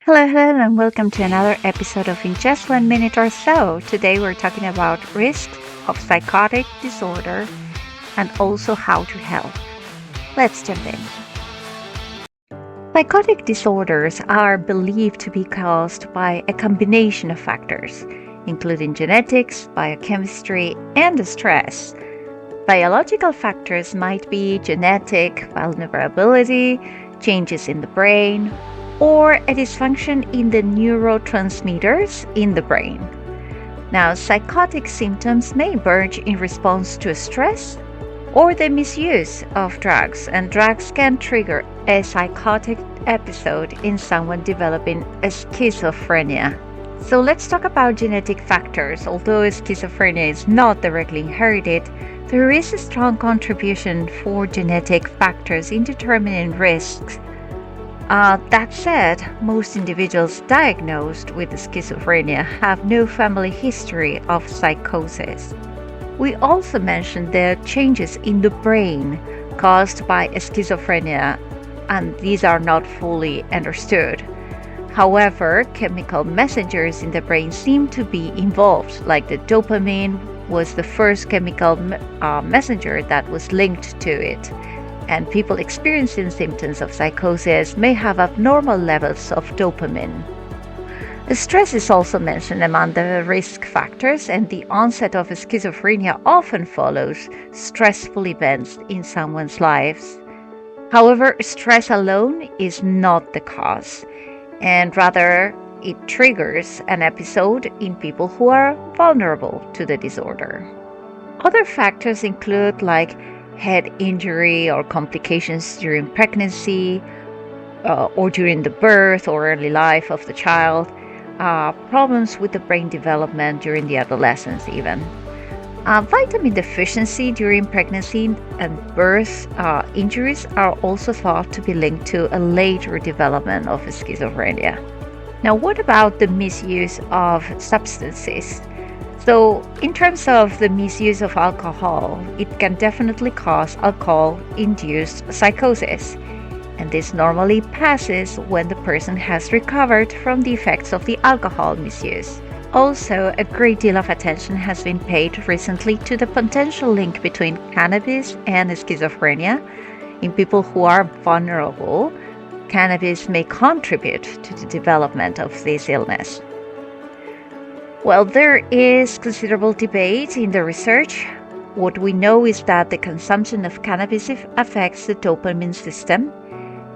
Hello, and welcome to another episode of In Just 1 Minute or So. Today we're talking about risks of psychotic disorder and also how to help. Let's jump in. Psychotic disorders are believed to be caused by a combination of factors, including genetics, biochemistry, and stress. Biological factors might be genetic vulnerability, changes in the brain, or a dysfunction in the neurotransmitters in the brain. Now, psychotic symptoms may emerge in response to stress or the misuse of drugs, and drugs can trigger a psychotic episode in someone developing a schizophrenia. So let's talk about genetic factors. Although schizophrenia is not directly inherited, there is a strong contribution for genetic factors in determining risks. That said, most individuals diagnosed with schizophrenia have no family history of psychosis. We also mentioned the changes in the brain caused by schizophrenia, and these are not fully understood. However, chemical messengers in the brain seem to be involved, like the dopamine was the first chemical messenger that was linked to it. And people experiencing symptoms of psychosis may have abnormal levels of dopamine. Stress is also mentioned among the risk factors, and the onset of schizophrenia often follows stressful events in someone's lives. However, stress alone is not the cause, and rather it triggers an episode in people who are vulnerable to the disorder. Other factors include head injury or complications during pregnancy or during the birth or early life of the child, problems with the brain development during the adolescence even. Vitamin deficiency during pregnancy and birth injuries are also thought to be linked to a later development of schizophrenia. Now, what about the misuse of substances? So, in terms of the misuse of alcohol, it can definitely cause alcohol-induced psychosis, and this normally passes when the person has recovered from the effects of the alcohol misuse. Also, a great deal of attention has been paid recently to the potential link between cannabis and schizophrenia. In people who are vulnerable, cannabis may contribute to the development of this illness. Well, there is considerable debate in the research. What we know is that the consumption of cannabis affects the dopamine system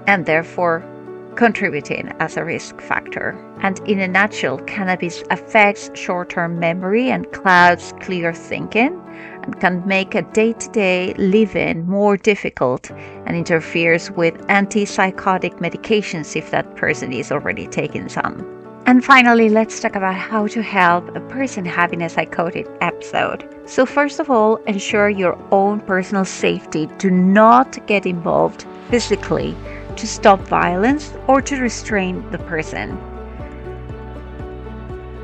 and therefore contributing as a risk factor. And in a nutshell, cannabis affects short-term memory and clouds clear thinking and can make a day-to-day living more difficult and interferes with antipsychotic medications if that person is already taking some. And finally, let's talk about how to help a person having a psychotic episode. So first of all, ensure your own personal safety. Do not get involved physically to stop violence or to restrain the person.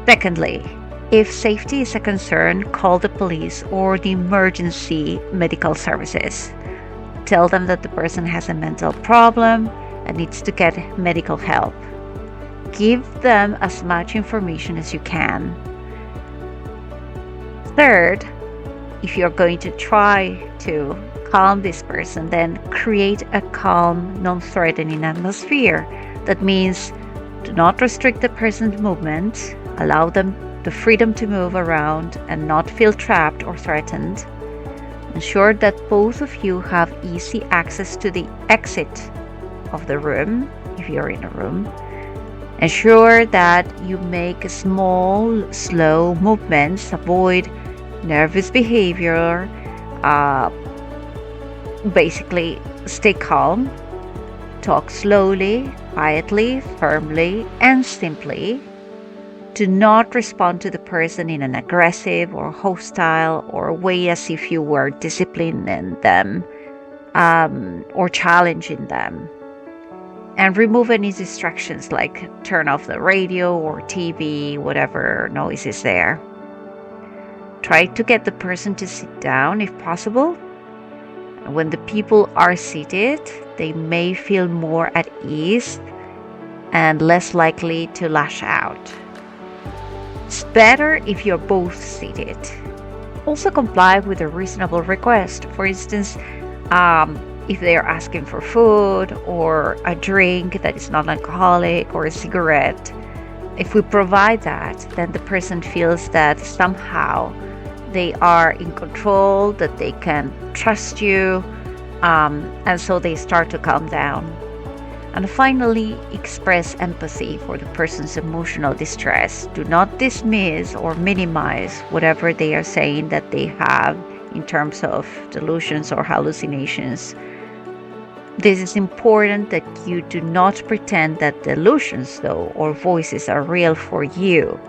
Secondly, if safety is a concern, call the police or the emergency medical services. Tell them that the person has a mental problem and needs to get medical help. Give them as much information as you can. Third, if you're going to try to calm this person, then create a calm, non-threatening atmosphere. That means do not restrict the person's movement, allow them the freedom to move around and not feel trapped or threatened. Ensure that both of you have easy access to the exit of the room if you're in a room. Ensure that you make small, slow movements, avoid nervous behavior, basically stay calm, talk slowly, quietly, firmly, and simply. Do not respond to the person in an aggressive or hostile or way as if you were disciplining them or challenging them. And remove any distractions like turn off the radio or TV, whatever noise is there. Try to get the person to sit down if possible. When the people are seated, they may feel more at ease and less likely to lash out. It's better if you're both seated. Also comply with a reasonable request. For instance, if they are asking for food or a drink that is non-alcoholic or a cigarette, if we provide that, then the person feels that somehow they are in control, that they can trust you, and so they start to calm down. And finally, express empathy for the person's emotional distress. Do not dismiss or minimize whatever they are saying that they have in terms of delusions or hallucinations. This is important that you do not pretend that delusions, though, or voices are real for you.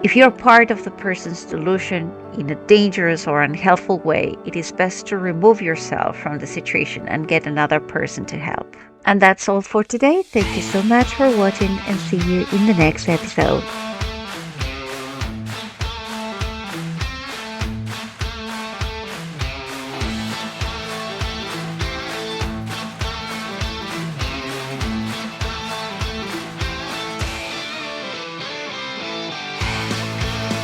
If you're part of the person's delusion in a dangerous or unhelpful way, it is best to remove yourself from the situation and get another person to help. And that's all for today. Thank you so much for watching and see you in the next episode.